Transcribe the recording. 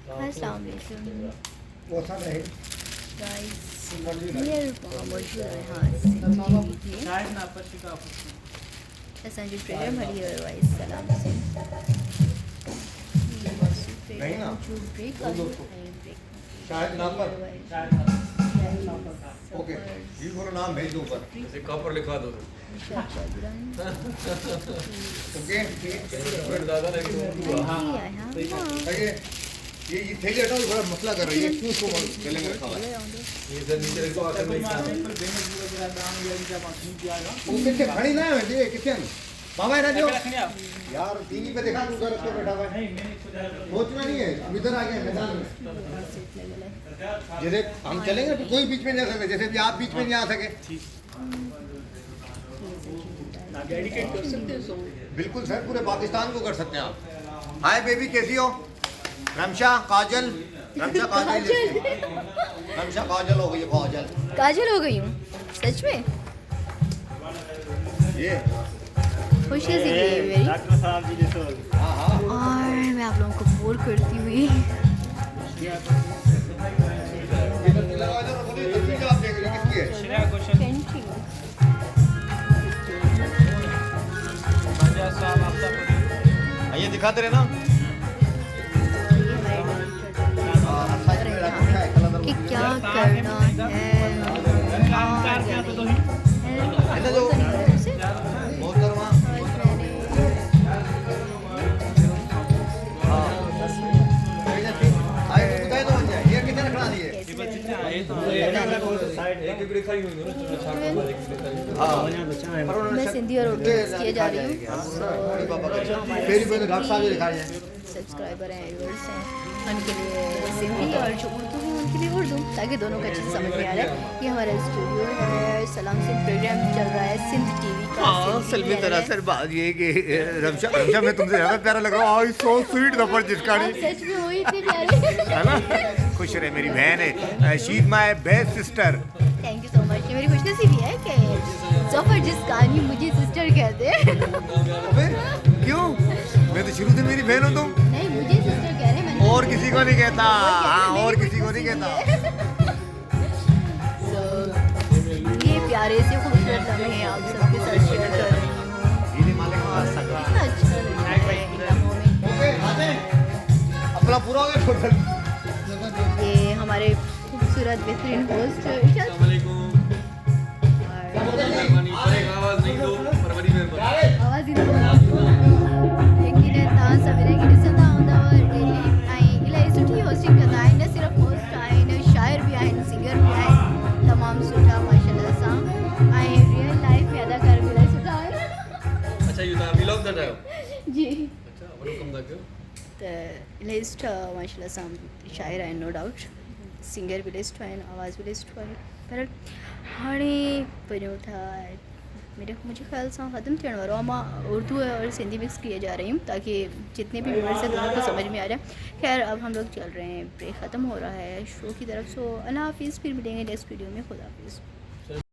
अस्सलाम वालेकुम वो सब रहे गाइस, ये मौजूद है हाँ सिंधी शायद ना पश्चिका असांजो प्रोग्राम हरी वाइस सलाम से नहीं ना जो ब्रेक शायद नाम पर ओके जी को नाम भेज दो ऊपर जैसे कॉपर लिखा दो ओके दादा ने ये थे हटाओ थोड़ा मसला कर रही है क्यों उसको गले में रखा हुआ है ये इधर नीचे रखो आकर में वो कितने खड़ी ना है ये कितने बाबा है जो यार टीवी पे देखा तू घर पे बैठा हुआ है सोचना नहीं है अब इधर आ गए मैदान में जैसे हम चलेंगे तो कोई बीच में नहीं आ सकते जैसे भी आप बीच में नहीं आ सके बिल्कुल सर पूरे पाकिस्तान को कर सकते हैं आप हाय बेबी कैसी हो रमशा काजल रमशा काजल हो गई है काजल हो गई हूँ सच में ये खुश नसीबी है मेरी डॉक्टर साहब जी जैसे हाँ हाँ और मैं आप लोगों को बोर करती हुई श्रेया घोषाल राजा साहब आपका ये दिखाते रहे ना कि क्या करना है एक एक रेखा ही हुई ना मैं सिंधी और उर्दू मिक्स किए जा रही हूँ सब्सक्राइबर हैं व्यूअर्स हैं उनके लिए सिंधी और जो उर्दू हैं उनके लिए उर्दू ताकि दोनों का चीज़ समझ में आ जाए। ये हमारा स्टूडियो है सलाम सिंध प्रोग्राम चल रहा है सिंध टीवी का सलमी दरअसल बात ये है कि रमशा मैं तुमसे ज़्यादा प्यारा लग रहा हूँ आई सो स्वीट जबरदस्त कहानी सच में वही इतनी प्यारी है ना खुश रहे मेरी बहन है she is my best sister thank you so much. मेरी खुशनसीबी है कि जफर जिस कहानी मुझे सिस्टर कहते हैं क्यों मैं तो शुरू से मेरी बहन हूँ तुम नहीं मुझे सिस्टर कह रहे हैं मैंने और किसी को नहीं कहता हाँ और किसी को नहीं कहता So, ये प्यारे से खूबसूरत लम्हे आप सबके साथ शेयर कर रही हूँ। कितना अच्छा लग रहा है इन लम्हों में। अपना पूरा हो गया टोटल ये हमारे खूबसूरत बेहतरीन होस्ट इरशाद आवाज नहीं दो फरवरी में आवाज़ ही दो लेकिन तव्हां सभिनी खे ॾिसंदा हूंदव डेली ऐं इलाही सुठी होस्टिंग कंदा आहिनि न सिर्फ़ु होस्ट आहिनि शाइर बि आहिनि सिंगर बि आहिनि तमामु सुठा माशाल्लाह सां ऐं रियल लाइफ में अदाकार बि इलाही सुठा आहिनि अच्छा ये तो व्लॉग था ना जी अच्छा वनो कम था क्यों त इलाही सुठा माशाल्लाह सां शाइर आहिनि नो डाउट सिंगर बि इलाही सुठो आहिनि आवाज़ बि इलाही सुठो आहे पर हाणे वञूं था मुझे ख्याल से ख़त्म थियण वारो आहे मां उर्दू और सिंधी मिक्स किए जा रही हूँ ताकि जितने भी व्यूअर्स हैं दोनों को समझ में आ जाए। खैर अब हम लोग चल रहे हैं ब्रेक ख़त्म हो रहा है शो की तरफ। सो अल्लाह हाफिज़ फिर मिलेंगे नेक्स्ट वीडियो में खुदा हाफिज़।